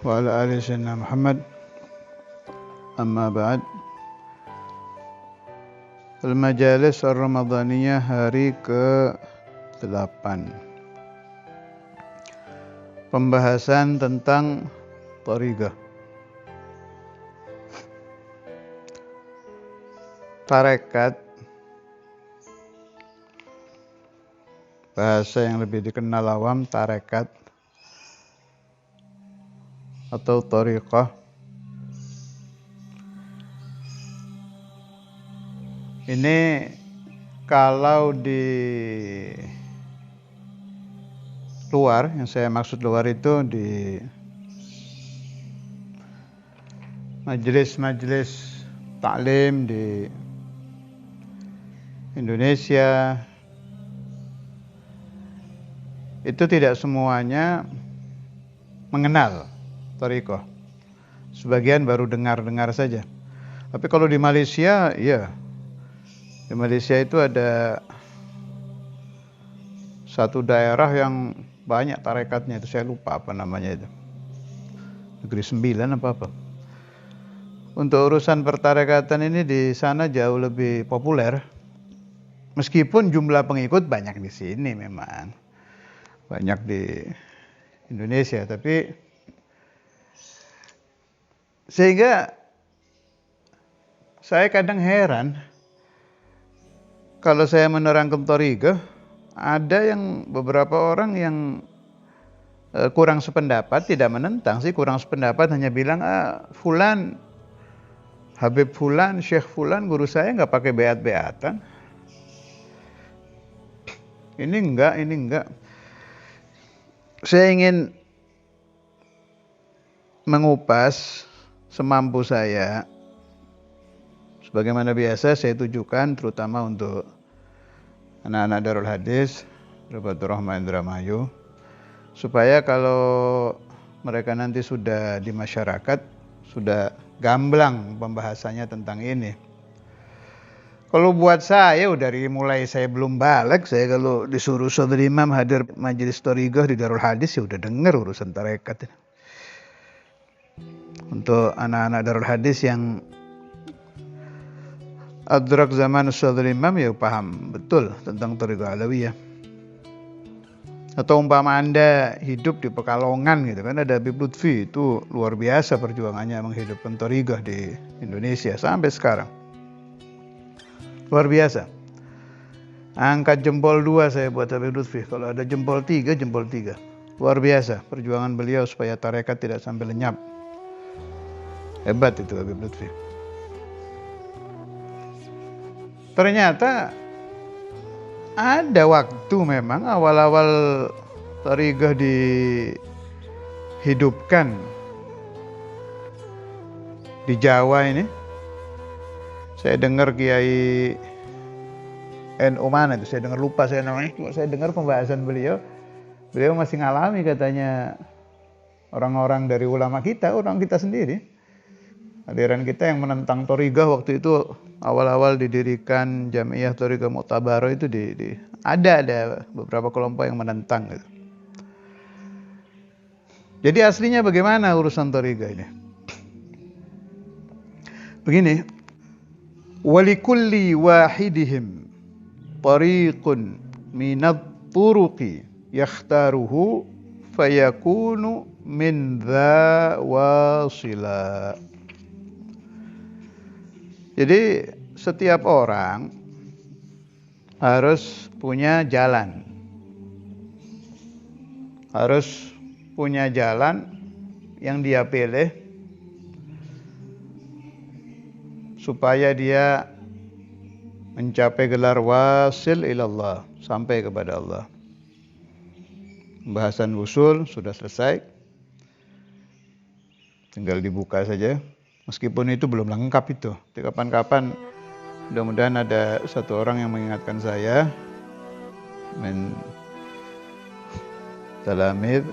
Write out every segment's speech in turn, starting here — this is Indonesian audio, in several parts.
wa ala ali sayyidina Muhammad. Amma ba'd. Al-Majalis Ar-Ramadaniyah hari ke-8. Pembahasan tentang thariqah. Tarekat, bahasa yang lebih dikenal awam tarekat atau thariqah. Ini kalau di luar, yang saya maksud luar itu di majelis-majelis taklim di Indonesia, itu tidak semuanya mengenal thariqah. Sebagian baru dengar-dengar saja. Tapi kalau di Malaysia, ya, di Malaysia itu ada satu daerah yang banyak tarekatnya, itu saya lupa apa namanya itu. Negeri Sembilan apa. Untuk urusan pertarekatan ini di sana jauh lebih populer. Meskipun jumlah pengikut banyak di sini memang. Banyak di Indonesia, tapi sehingga saya kadang heran kalau saya menerangkan thariqah, ada yang beberapa orang yang kurang sependapat, tidak menentang sih, kurang sependapat, hanya bilang, fulan, Habib fulan, Syekh fulan, guru saya nggak pakai beat-beatan. Ini enggak. Saya ingin mengupas semampu saya. Sebagaimana biasa saya tujukan terutama untuk anak-anak Darul Hadis, Robatul Rahman Indramayu, supaya kalau mereka nanti sudah di masyarakat, sudah gamblang pembahasannya tentang ini. Kalau buat saya, dari mulai saya belum balik, saya kalau disuruh saudara imam hadir majelis thariqah di Darul Hadis, ya udah dengar urusan tarekat. Untuk anak-anak Darul Hadis yang adrak zaman saudara imam, ya paham betul tentang thariqah alawiyah. Atau umpama Anda hidup di Pekalongan gitu kan, ada Habib Lutfi, itu luar biasa perjuangannya menghidupkan thariqah di Indonesia sampai sekarang. Luar biasa. Angkat jempol 2 saya buat Habib Lutfi. Kalau ada jempol 3, jempol 3. Luar biasa perjuangan beliau supaya tarekat tidak sampai lenyap. Hebat itu Habib Lutfi. Ternyata ada waktu memang awal-awal thariqah dihidupkan di Jawa ini. Saya dengar Kiai NU mana itu, saya dengar, lupa saya namanya, cuma saya dengar pembahasan beliau masih ngalami katanya orang-orang dari ulama kita, orang kita sendiri, aliran kita yang menentang thariqah waktu itu awal-awal didirikan Jamiah Thariqah Mu'tabarah itu ada beberapa kelompok yang menentang gitu. Jadi aslinya bagaimana urusan thariqah ini? Begini, walikulli wahidihim tariqun minat turuqi yakhtaruhu fayakunu min dha wasila. Jadi setiap orang harus punya jalan. Harus punya jalan yang dia pilih supaya dia mencapai gelar wasil ilallah, sampai kepada Allah. Pembahasan usul sudah selesai. Tinggal dibuka saja. Meskipun itu belum lengkap itu. Kapan-kapan mudah-mudahan ada satu orang yang mengingatkan saya talamid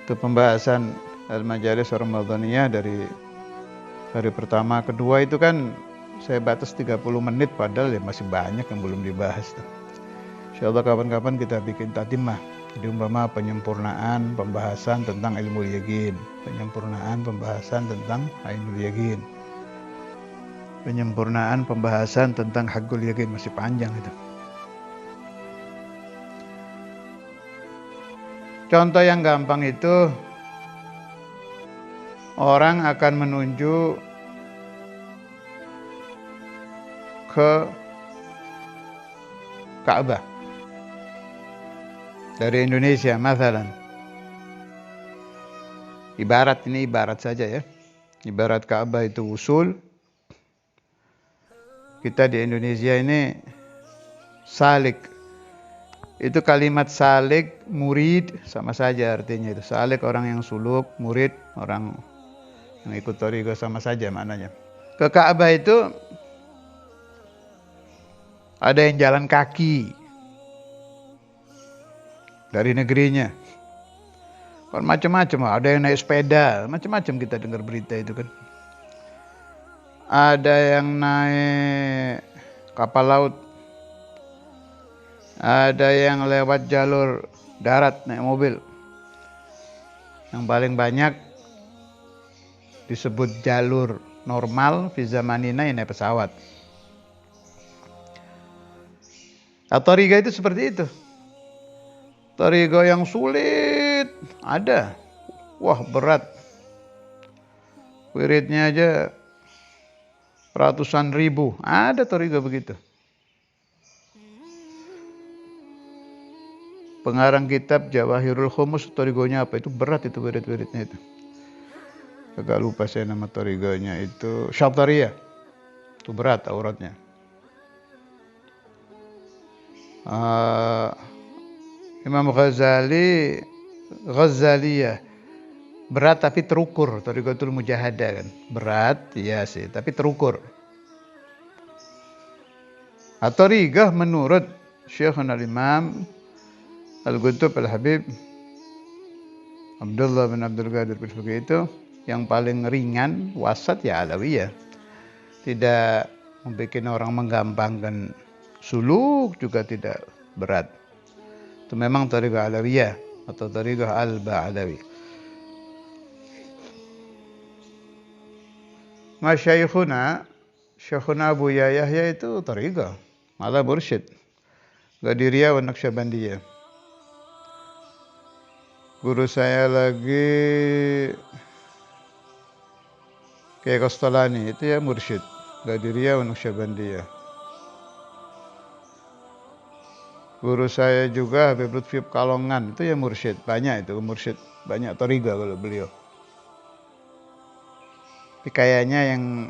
itu pembahasan Al-Majalis Ar-Ramadaniyah dari hari pertama kedua itu kan saya batas 30 menit padahal ya masih banyak yang belum dibahas. Insyaallah kapan-kapan kita bikin tatimah Jadi umpama penyempurnaan pembahasan tentang ilmu yakin, penyempurnaan pembahasan tentang ainul yakin, penyempurnaan pembahasan tentang hakul yakin, masih panjang itu. Contoh yang gampang itu, orang akan menuju ke Ka'bah dari Indonesia, masalan. Ibarat saja ya. Ibarat Ka'bah itu usul, kita di Indonesia ini salik. Itu kalimat salik, murid, sama saja artinya itu. Salik orang yang suluk, murid orang yang ikut thariqah, sama saja maknanya. Ke Ka'bah itu ada yang jalan kaki dari negerinya. Kan macam-macam, ada yang naik sepeda, macam-macam kita dengar berita itu kan. Ada yang naik kapal laut, ada yang lewat jalur darat naik mobil. Yang paling banyak disebut jalur normal fi zamanina naik pesawat. Thariqah itu seperti itu. Thariqah yang sulit ada. Wah, berat. Wiridnya aja ratusan ribu. Ada thariqah begitu. Pengarang kitab Jawahirul Khumus, thariqahnya apa? Itu berat itu wirid-wiridnya itu. Agak lupa saya nama thariqahnya itu. Syathariyah. Itu berat auratnya. Imam Ghazaliyah berat tapi terukur. Thariqatul Mujahadah kan berat, iya sih, tapi terukur. Thariqah menurut Syekhuna al-Imam Al-Qutb Al-Habib Abdullah bin Abdul Qadir Al-Fiqih itu yang paling ringan, wasat ya Alawiyah. Tidak membuat orang menggampangkan, suluk juga tidak berat. Itu memang thariqah Alawiyah atau thariqah Al-Ba'alawi. Masyaikhuna, Syekhuna Buya Yahya itu thariqah, malah mursyid. Qadiriyah wa Naqsyabandiyah. Guru saya lagi Kiai Kostolani itu ya mursyid, Qadiriyah wa Naqsyabandiyah. Guru saya juga Habib Lutfi Kalongan itu ya mursyid, banyak itu mursyid, banyak thariqah kalau beliau. Tapi kayaknya yang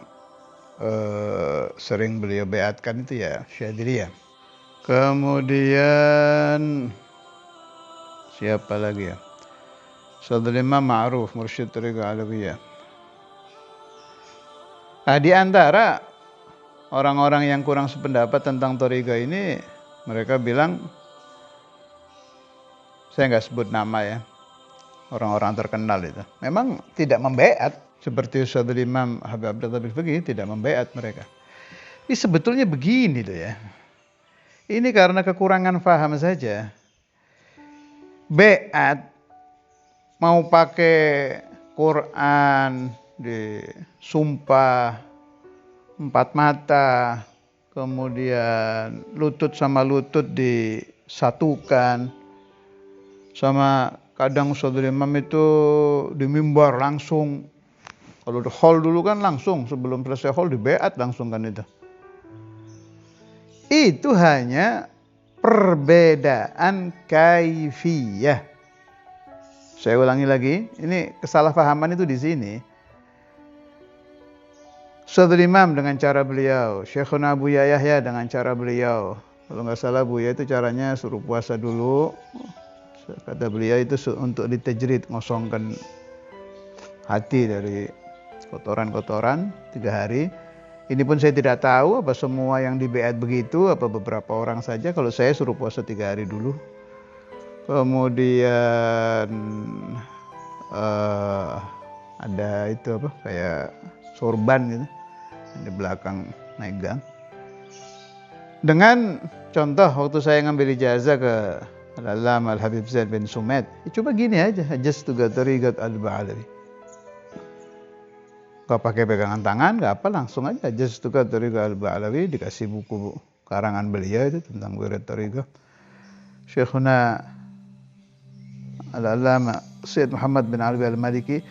sering beliau beatkan itu ya Syadziliyah. Kemudian siapa lagi ya? Saudara Imam Ma'ruf, mursyid thariqah Alawiyah. Nah, di antara orang-orang yang kurang sependapat tentang thariqah ini, mereka bilang, saya nggak sebut nama ya, orang-orang terkenal itu, memang tidak membeat seperti Ustadz Imam Habib Abdullah Al-Fiqih, tidak membeat mereka. Ini sebetulnya begini tuh ya, ini karena kekurangan paham saja. Beat mau pakai Quran disumpah 4 mata, kemudian lutut sama lutut disatukan, sama kadang Saudara Imam itu di mimbar langsung. Kalau di hall dulu kan langsung, sebelum selesai hall di beat langsung kan itu. Itu hanya perbedaan kaifiyah. Saya ulangi lagi, ini kesalahpahaman itu di sini. Saudara Imam dengan cara beliau, Syekhuna Buya Yahya dengan cara beliau. Kalau nggak salah Buya itu caranya suruh puasa dulu. Kata beliau itu untuk ditajrid, ngosongkan hati dari kotoran-kotoran 3 hari. Ini pun saya tidak tahu apa semua yang di beat begitu, apa beberapa orang saja. Kalau saya suruh puasa 3 hari dulu. Kemudian ada itu apa kayak sorban gitu di belakang naik gang. Dengan contoh waktu saya ngambil ijazah ke Al-Allamah Al-Habib Zain bin Sumed. Coba gini aja, Hajjaztu Tariqat Al-Ba'alawi. Gak pakai pegangan tangan, gak apa, langsung aja Hajjaztu Tariqat Al-Ba'alawi, dikasih buku karangan beliau itu tentang wirid tariqah. Syekhuna Al-Allamah Syed Muhammad bin Alwi Al-Maliki,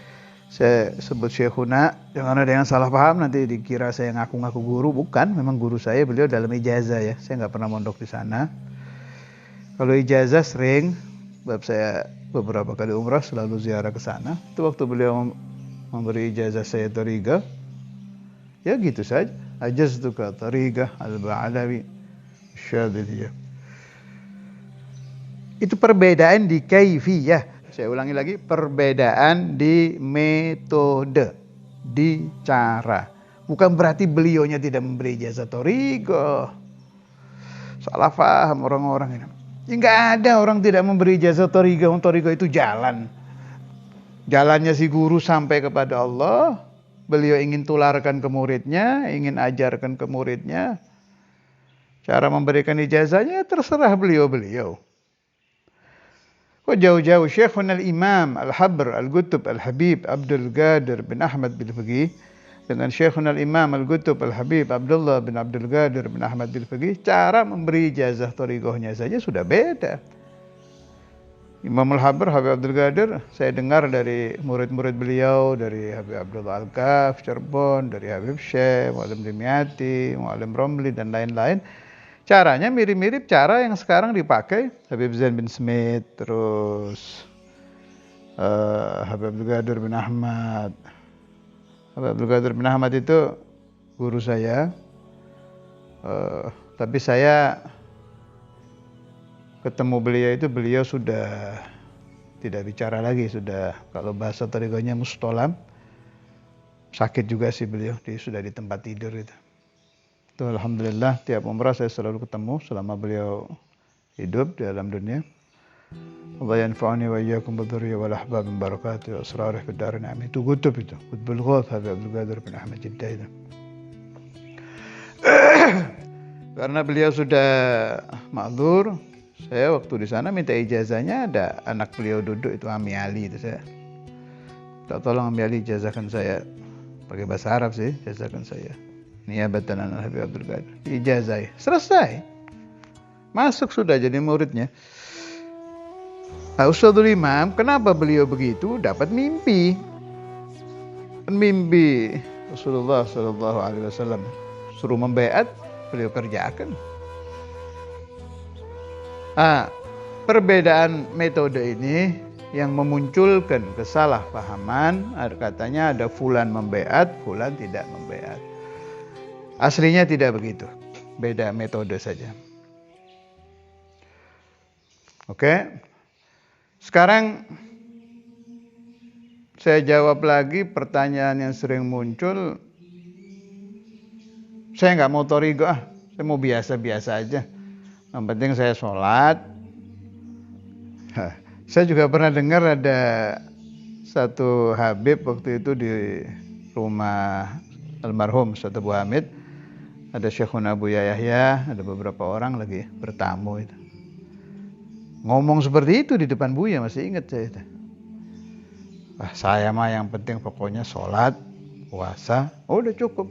saya sebut Syekhuna, jangan ada yang salah paham nanti dikira saya ngaku-ngaku guru. Bukan, memang guru saya, beliau dalam ijazah ya, saya nggak pernah mondok di sana. Kalau ijazah sering, sebab saya beberapa kali umrah selalu ziarah ke sana. Itu waktu beliau memberi ijazah saya tariqah, ya gitu saja. Hajjaztuka tariqah Al-Ba'alawi Syadziliyah. Itu perbedaan di kaifiyah. Saya ulangi lagi, perbedaan di metode, di cara. Bukan berarti beliaunya tidak memberi ijazah tariqah. Salah paham orang-orang ini. Ya nggak ada orang tidak memberi ijazah tariqah. Tariqah itu jalan. Jalannya si guru sampai kepada Allah. Beliau ingin tularkan ke muridnya, ingin ajarkan ke muridnya. Cara memberikan ijazahnya terserah beliau-beliau. Kok jauh-jauh Syekhuna al-Imam Al-Habr Al-Qutb Al-Habib Abdul Qadir bin Ahmad bin Faqih dengan Syekhuna al-Imam Al-Qutb Al-Habib Abdullah bin Abdul Qadir bin Ahmad bin Faqih, cara memberi ijazah tariqahnya saja sudah beda. Imam Al-Habr Habib Abdul Qadir saya dengar dari murid-murid beliau, dari Habib Abdullah Al-Kaf Cirebon, dari Habib Syekh, Mu'alim Dimyati, Mu'alim Romli dan lain-lain. Caranya mirip-mirip cara yang sekarang dipakai Habib Zain bin Smith, terus Habib Abdul Qadir bin Ahmad. Habib Abdul Qadir bin Ahmad itu guru saya, tapi saya ketemu beliau itu beliau sudah tidak bicara lagi, sudah kalau bahasa tariqahnya mustolam, sakit juga sih beliau, dia sudah di tempat tidur itu. Itu alhamdulillah tiap umrah saya selalu ketemu selama beliau hidup di alam dunia. Allah yanfa'uni wa iyyakum bidhurriyyah wal ahbab min barakatuh wa asrarih fid darin amin. Itu kutub itu, Qutbul Ghaus Habib Abdul Qadir bin Ahmad Jeddah itu. Karena beliau sudah ma'dzur, saya waktu di sana minta ijazahnya, ada anak beliau duduk itu Ami Ali itu, saya tolong Ami Ali ijazahkan saya, pakai bahasa Arab sih, ijazahkan saya. Niyabatan an Habib Abdul Qadir. Ijazah. Selesai. Masuk sudah jadi muridnya. Ustadzul Imam, kenapa beliau begitu? Dapat mimpi. Mimpi Rasulullah sallallahu alaihi wasallam suruh membaiat, beliau kerjakan. Perbedaan metode ini yang memunculkan kesalahpahaman, katanya ada fulan membaiat, fulan tidak membaiat. Aslinya tidak begitu, beda metode saja. Oke, sekarang saya jawab lagi pertanyaan yang sering muncul. Saya nggak mau tariqah, saya mau biasa-biasa aja. Yang penting saya sholat. Saya juga pernah dengar ada satu Habib waktu itu di rumah almarhum Ustaz Abu Hamid. Ada Syekhuna Abu Yahya, ada beberapa orang lagi bertamu itu. Ngomong seperti itu di depan Buya, masih ingat saya itu. Saya mah yang penting pokoknya sholat, puasa, udah cukup.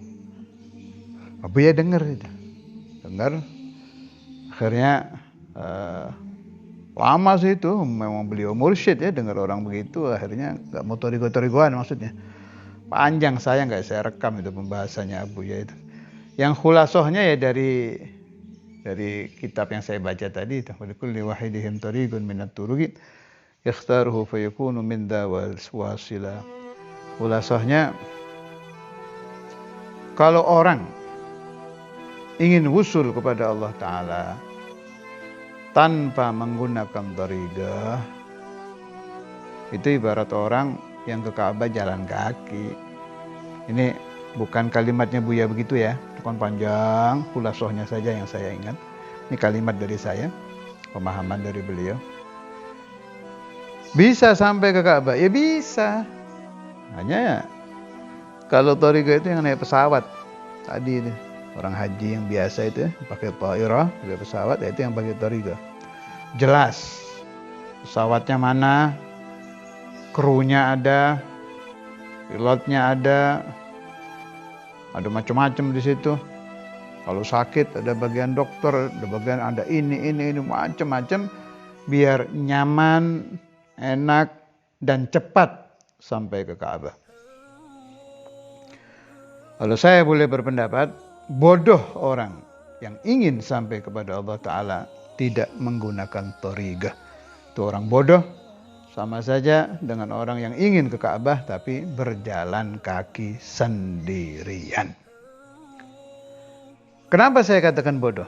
Buya dengar itu. Dengar. Akhirnya lama sih itu, memang beliau mursyid ya, dengar orang begitu, akhirnya nggak mau tariqah-tariqahan maksudnya. Panjang, saya nggak saya rekam itu pembahasannya Buya itu. Yang khulasohnya ya dari kitab yang saya baca tadi itu, walikulli wahidihim tariqun minat turuqi yakhtaruhu fayakunu min dawal wasila. Khulasohnya, kalau orang ingin wusul kepada Allah Ta'ala tanpa menggunakan tariqah, itu ibarat orang yang ke Ka'bah jalan kaki. Ini bukan kalimatnya Buya begitu ya, itu kan panjang, khulasohnya saja yang saya ingat. Ini kalimat dari saya, pemahaman dari beliau. Bisa sampai ke Ka'bah? Ya bisa. Hanya ya, kalau tariqah itu yang naik pesawat tadi itu, orang haji yang biasa itu ya, pakai ta'irah, pakai pesawat, itu yang pakai tariqah. jelas. Pesawatnya mana, krunya ada, pilotnya ada macam-macam di situ. Kalau sakit ada bagian dokter, ada bagian ada ini macam-macam, biar nyaman, enak dan cepat sampai ke Ka'bah. Kalau saya boleh berpendapat, bodoh orang yang ingin sampai kepada Allah Ta'ala tidak menggunakan thariqah. Itu orang bodoh, sama saja dengan orang yang ingin ke Ka'bah tapi berjalan kaki sendirian. Kenapa saya katakan bodoh?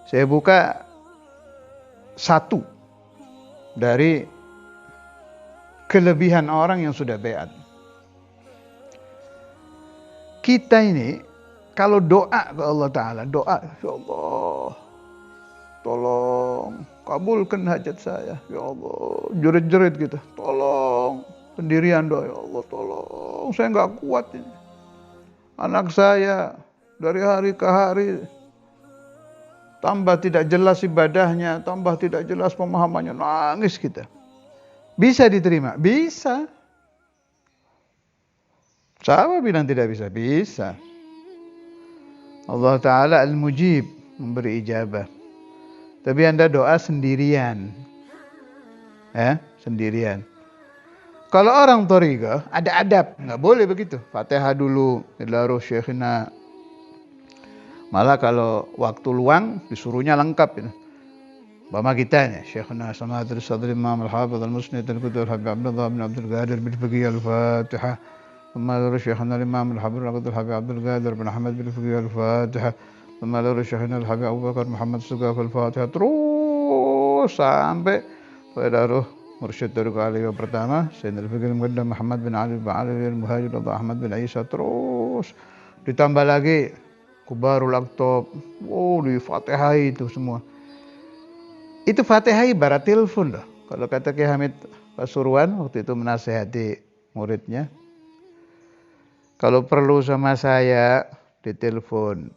Saya buka satu dari kelebihan orang yang sudah baiat. Kita ini kalau doa ke Allah Ta'ala, doa, ya Allah, tolong kabulkan hajat saya, ya Allah, jerit-jerit gitu, tolong, sendirian doa, ya Allah tolong, saya nggak kuat ini, anak saya dari hari ke hari tambah tidak jelas ibadahnya, tambah tidak jelas pemahamannya, nangis kita. Bisa diterima? Bisa. Siapa bilang tidak bisa? Bisa. Allah Ta'ala Al-Mujib, memberi ijabah. Tapi Anda doa sendirian. Sendirian. Kalau orang thariqah ada adab, nggak boleh begitu. Fatihah dulu, ila syekhina. Malah kalau waktu luang disuruhnya lengkap itu. Bama kita nih, Syekhuna Samatul Sadri Imam Al-Hafidh Al-Musnid Al-Qudus Habib Abdullah bin Abdul Qadir bin Fiqih Al-Fatihah. Thumma lalu Syekhuna Imam Al-Habib Al-Qudus Habib Abdul Qadir bin Ahmad bin Fiqih Al-Fatihah. Thumma lalu Syekhuna Al-Habib Abu Bakar Muhammad Sugaf Al-Fatihah. Terus sampai pada ruh Mursyid dari kali yang pertama Sayyidina Al-Fiqih Al-Muqaddam Muhammad bin Ali bin Ali Al-Muhajir Ahmad bin Isa. Terus ditambah lagi Kubarul Aktob, di Fatihah itu semua. Itu Fatihah ibarat telepon loh. Kalau kata Ki Hamid Pasuruan waktu itu menasihati muridnya, kalau perlu sama saya ditelepon,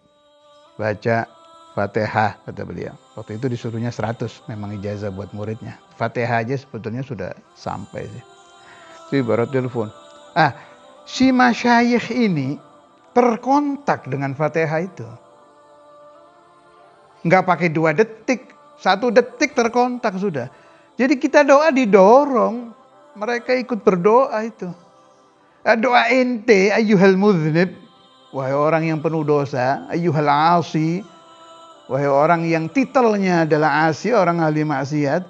baca Fatihah kata beliau. Waktu itu disuruhnya 100, memang ijazah buat muridnya. Fatihah aja sebetulnya sudah sampai sih. Itu ibarat telepon. Si masyayikh ini terkontak dengan Fatihah itu. Nggak pakai 2 detik, 1 detik terkontak sudah. Jadi kita doa didorong, mereka ikut berdoa itu. Doa ente, ayyuhal mudhnib, wahai orang yang penuh dosa, ayyuhal asi, wahai orang yang titelnya adalah asi, orang ahli maksiat.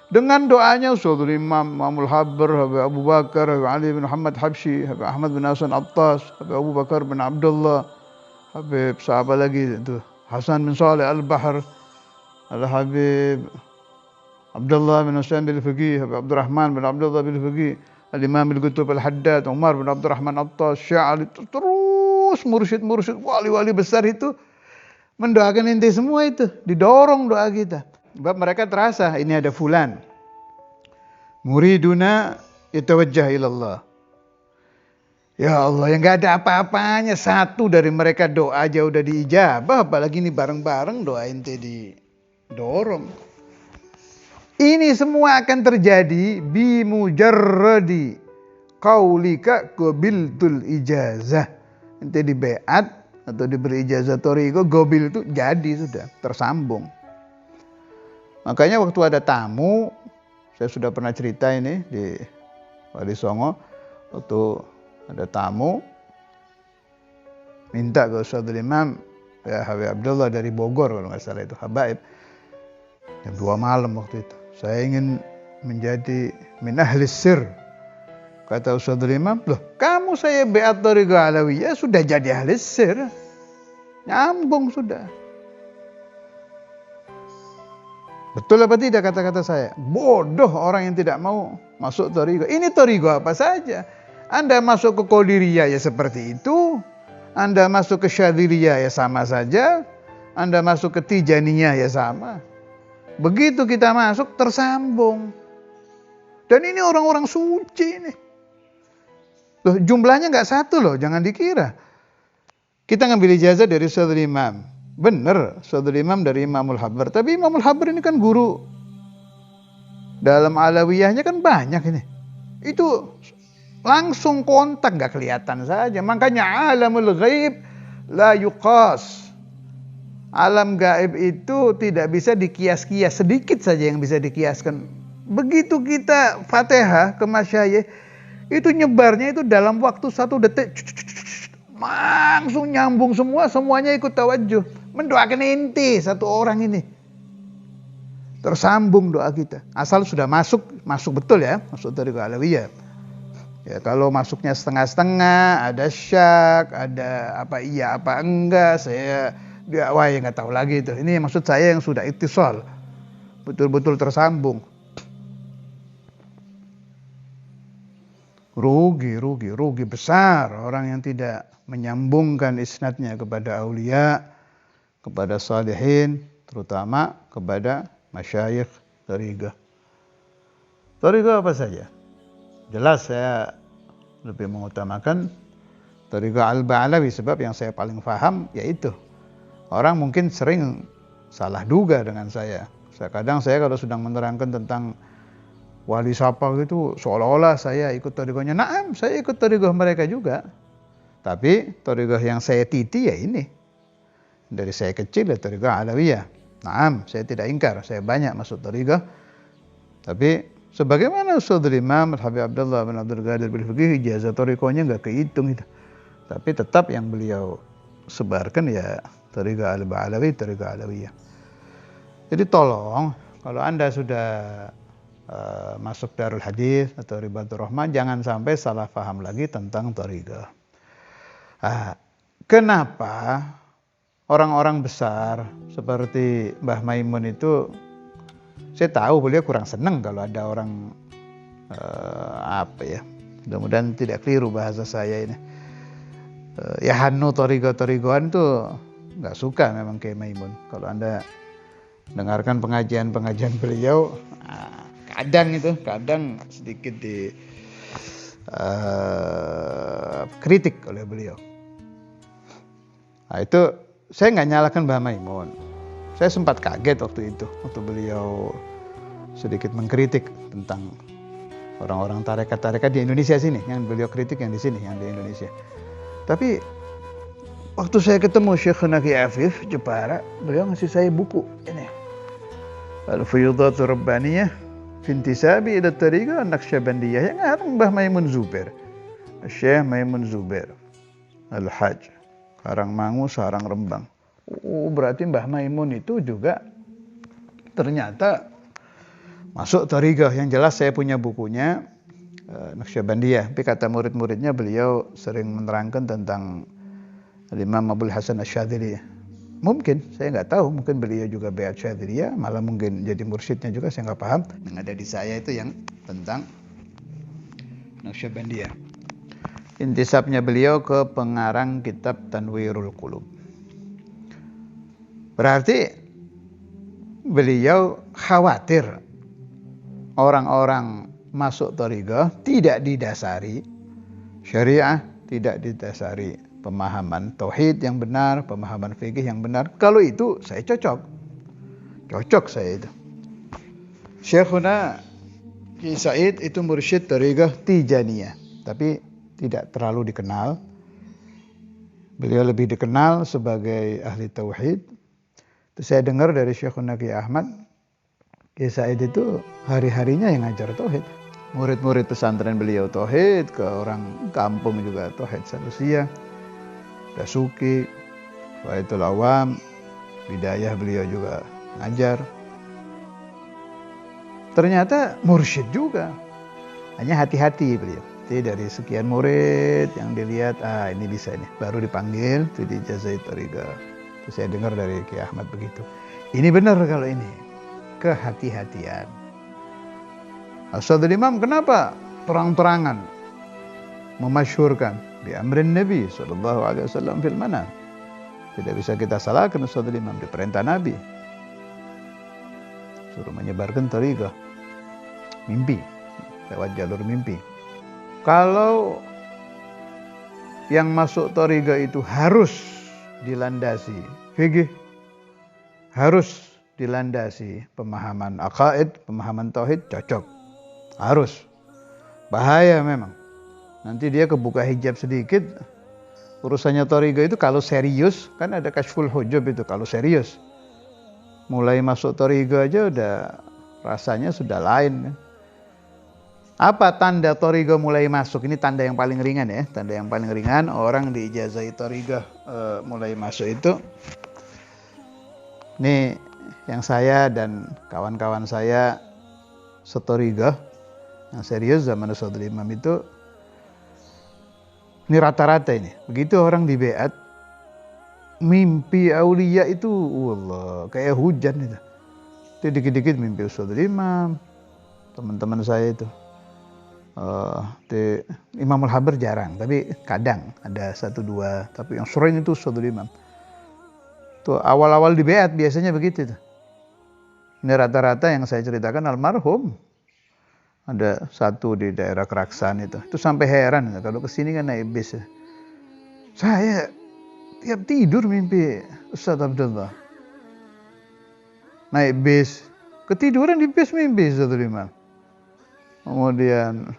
Dengan doanya Ustadzul Imam Muhammad Habib Abu Bakar, Habib Ali bin Muhammad Habsyi, Habib Ahmad bin Hasan Attas, Habib Abu Bakar bin Abdullah, Habib sahabat lagi itu Hasan bin Saleh Al-Bahr, Al-Habib Abdullah bin Husain bin Fiqih, Habib Abdurrahman bin Abdullah bin Fiqih, Al-Imam Al-Qutub Al-Haddad, Umar bin Abdurrahman Attas, Sya'ali, terus mursyid-mursyid wali-wali besar itu mendoakan ente semua itu, didorong doa kita. Sebab mereka terasa ini ada fulan muriduna yatawajjah ilallah. Ya Allah, yang gak ada apa-apanya, satu dari mereka doa aja udah diijabah, apalagi ini bareng-bareng doa ente didorong. Ini semua akan terjadi bimujarradi qaulika qabiltul ijazah. Ente di baiat atau diberi ijazah thariqah, qabil itu jadi sudah tersambung. Makanya waktu ada tamu, saya sudah pernah cerita ini di Wali Songo, waktu ada tamu minta ke Ustadzul Imam ya Habib Abdullah dari Bogor kalau nggak salah itu, habaib, jam 2 malam waktu itu. Saya ingin menjadi min ahli sir. Kata Ustadzul Imam, loh kamu saya baiat thariqah alawiyah sudah jadi ahli sir, nyambung sudah. Betul apa tidak kata-kata saya? Bodoh orang yang tidak mau masuk thariqah. Ini thariqah apa saja. Anda masuk ke Qadiriyah ya seperti itu. Anda masuk ke Syadziliyah ya sama saja. Anda masuk ke Tijaniyah ya sama. Begitu kita masuk tersambung. Dan ini orang-orang suci nih. Loh, jumlahnya nggak satu loh, jangan dikira. Kita ngambil ijazah dari Ustadzul Imam. Benar, Ustadzul Imam dari Imamul Habbar. Tapi Imamul Habbar ini kan guru Dalam alawiyahnya kan banyak ini. Itu langsung kontak, nggak kelihatan saja. Makanya alamul ghaib la yuqas. Alam gaib itu tidak bisa dikias-kias, sedikit saja yang bisa dikiaskan. Begitu kita Fatihah ke masyayikh, itu nyebarnya itu dalam waktu 1 detik, langsung nyambung semuanya ikut tawajuh. Mendoakan inti satu orang ini. Tersambung doa kita. Asal sudah masuk betul ya, masuk dari alawiyah. Ya, kalau masuknya setengah-setengah, ada syak, ada apa iya apa enggak, saya wah ya nggak tahu lagi itu. Ini maksud saya yang sudah ittisal, betul-betul tersambung. Rugi besar orang yang tidak menyambungkan isnadnya kepada aulia, kepada salihin, terutama kepada masyayikh thariqah. Thariqah apa saja? Jelas saya lebih mengutamakan thariqah Al-Ba'alawi, sebab yang saya paling paham yaitu. Orang mungkin sering salah duga dengan saya. Kadang saya kalau sedang menerangkan tentang wali sapa gitu, seolah-olah saya ikut thariqahnya. Naam, saya ikut thariqah mereka juga. Tapi thariqah yang saya titi ya ini. Dari saya kecil ya thariqah Alawiyah. Naam, saya tidak ingkar, saya banyak masuk thariqah. Tapi sebagaimana Ustadzul Imam Habib Abdullah bin Abdul Qadir bil Fiqih, ijazah thariqahnya enggak kehitung itu. Tapi tetap yang beliau sebarkan ya thariqah Al-Ba'alawi, thariqah Alawiyah. Jadi tolong kalau Anda sudah masuk Darul Hadis atau Ribatul Rahman, jangan sampai salah paham lagi tentang thariqah. Kenapa orang-orang besar seperti Mbah Maimun itu, saya tahu beliau kurang senang kalau ada orang mudah-mudahan tidak keliru bahasa saya ini, ya hanu thariqah-thariqahan tuh nggak suka memang Kiai Maimun. Kalau Anda dengarkan pengajian beliau, kadang sedikit di kritik oleh beliau. Nah, itu saya nggak nyalakan Mbah Maimun. Saya sempat kaget waktu itu, waktu beliau sedikit mengkritik tentang orang-orang tarekat-tarekat di Indonesia sini, yang beliau kritik yang di sini, yang di Indonesia. Tapi waktu saya ketemu Syekh Naki Afif Jepara, beliau ngasih saya buku ini, Al-Fuyudatul Rabbaniyah fi Intisabi ila Tariqah Naqsyabandiyah, yang ngarang Mbah Maimun Zubair, Syekh Maimun Zubair Al-Hajj, Karangmangu, Sarang Rembang. Berarti Mbah Maimun itu juga ternyata masuk thariqah. Yang jelas saya punya bukunya Naqsyabandiyah, tapi kata murid-muridnya beliau sering menerangkan tentang Imam Abdul Hasan Asy-Syadzili. Mungkin, saya nggak tahu, mungkin beliau juga baiat Syadziliyah, malah mungkin jadi mursyidnya juga, saya nggak paham. Yang ada di saya itu yang tentang Naqsyabandiyah. Intisabnya beliau ke pengarang kitab Tanwirul Qulub. Berarti beliau khawatir orang-orang masuk thariqah tidak didasari syariah, tidak didasari pemahaman tauhid yang benar, pemahaman fikih yang benar. Kalau itu saya cocok saya itu. Syekhuna Ki Said itu mursyid thariqah Tijaniyah, tapi tidak terlalu dikenal. Beliau lebih dikenal sebagai ahli tauhid. Saya dengar dari Syekhuna Ki Ahmad, Ki Said itu hari-harinya yang ngajar tauhid. Murid-murid pesantren beliau tauhid, ke orang kampung juga tauhid Sanusia, Dasuki, Waitul Awam, Bidayah beliau juga ngajar. Ternyata mursyid juga. Hanya hati-hati beliau. Jadi dari sekian murid yang dilihat, ini bisa nih, baru dipanggil, itu dijazai thariqah. Itu saya dengar dari Ki Ahmad begitu. Ini benar kalau ini, kehati-hatian. Ustadzul Imam kenapa terang-terangan memasyhurkan bi amrin Nabi SAW fil manam? Tidak bisa kita salahkan Ustadzul Imam, di perintah Nabi. Suruh menyebarkan thariqah, mimpi, lewat jalur mimpi. Kalau yang masuk thariqah itu harus dilandasi fikih, harus dilandasi pemahaman aqaid, pemahaman tauhid, cocok. Harus. Bahaya memang. Nanti dia kebuka hijab sedikit, urusannya thariqah itu kalau serius, kan ada kashful hujub itu kalau serius. Mulai masuk thariqah aja udah rasanya sudah lain. Apa tanda thariqah mulai masuk? Ini tanda yang paling ringan ya. Tanda yang paling ringan orang diijazahi thariqah mulai masuk itu. Ini yang saya dan kawan-kawan saya sethariqah yang serius zaman Ustadzul Imam itu, ini rata-rata ini. Begitu orang di beat, mimpi aulia itu wallah kayak hujan itu. Itu dikit-dikit mimpi Ustadzul Imam, teman-teman saya itu. Imamul Habar jarang, tapi kadang ada 1-2, tapi yang sering itu Ustadzul Imam. Tuh awal-awal di beat biasanya begitu tuh. Ini rata-rata yang saya ceritakan almarhum. Ada satu di daerah Keraksan itu sampai heran kalau kesini kan naik bis. Saya tiap tidur mimpi Ustadz Abdullah. Naik bis, ketiduran di bis mimpi Ustadzul Imam. Kemudian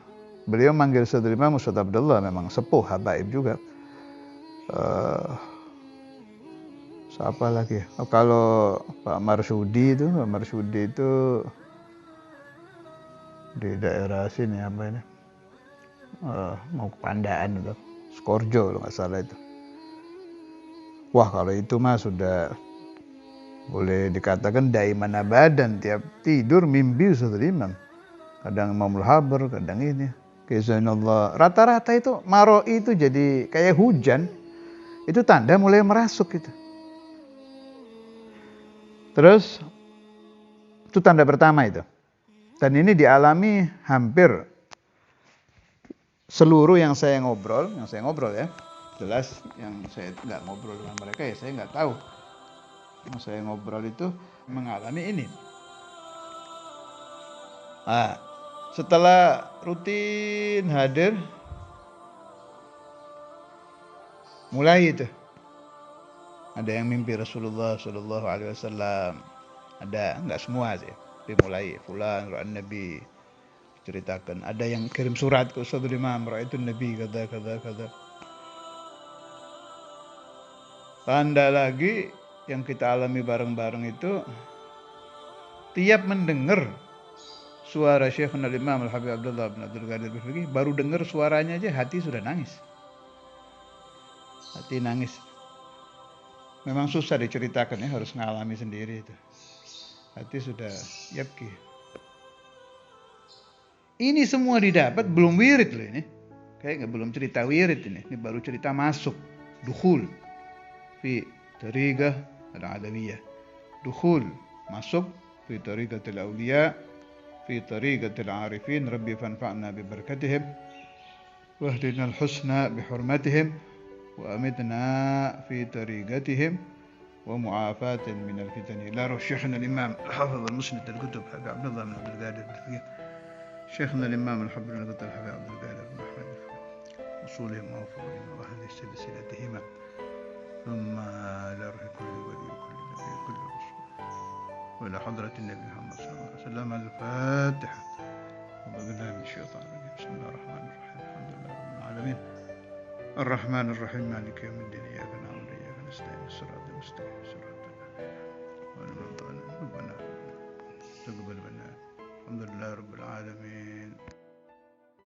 beliau manggil Ustadzul Imam Ustadz Abdullah, memang sepuh habaib juga. Siapa lagi? Kalau Pak Marsudi itu di daerah sini apa ini? Mau ke Pandaan itu, Skorjo kalau nggak salah itu. Wah kalau itu mah sudah boleh dikatakan daiman abadan, tiap tidur mimpi Ustadzul Imam. Kadang Imamul Habar, kadang ini. Kezainallah. Rata-rata itu maroi itu jadi kayak hujan. Itu tanda mulai merasuk gitu. Terus itu tanda pertama itu. Dan ini dialami hampir seluruh yang saya ngobrol ya. Jelas yang saya nggak ngobrol dengan mereka ya saya nggak tahu. Yang saya ngobrol itu mengalami ini. Nah, setelah rutin hadir, mulai itu. Ada yang mimpi Rasulullah Shallallahu Alaihi Wasallam. Ada, nggak semua sih. Tapi mulai fulan ra'an Nabi ceritakan. Ada yang kirim surat ke Ustadzul Imam, ra'aitu Nabi kata. Tanda lagi yang kita alami bareng-bareng itu, tiap mendengar suara Syekhul Imam Al-Habib Abdullah bin Abdul Qadir Al-Fiqih, baru dengar suaranya aja hati sudah nangis. Hati nangis. Memang susah diceritakan ya, harus ngalami sendiri itu. Hati sudah yapki. Ini semua didapat belum wirid loh ini. Kayak belum cerita wirid ini. Ini baru cerita masuk. Dukhul. Fi tariqah al-alawiyah. Dukhul. Masuk. Fi tariqatil awliya. Fi tariqatil arifin. Rabbi fanfa'na bi barakatihim. Wahdina al-husna bi hurmatihim. Wa amitna fi tariqatihim. ومعافاة من الفتن إلى روح شيخنا الإمام الحافظ المسند الكتب حق عبد الله بن عبد القادر الفقيه شيخنا الإمام الحبر الكتب حق عبد القادر بن أحمد أصولهم وفروعهم وأهل سلسلتهما ثم إلى روح كل ولي وكل نبي وكل رسول وإلى حضرة النبي محمد صلى الله عليه وسلم. الفاتحة. أعوذ بالله من الشيطان الرجيم. بسم الله الرحمن الرحيم. الحمد لله رب العالمين الرحمن الرحيم مالك يوم الدين إياك نعبد وإياك نستعين الصراط المستقيم صراط الذين أنعمت عليهم ربنا تقبل منا الحمد لله رب العالمين.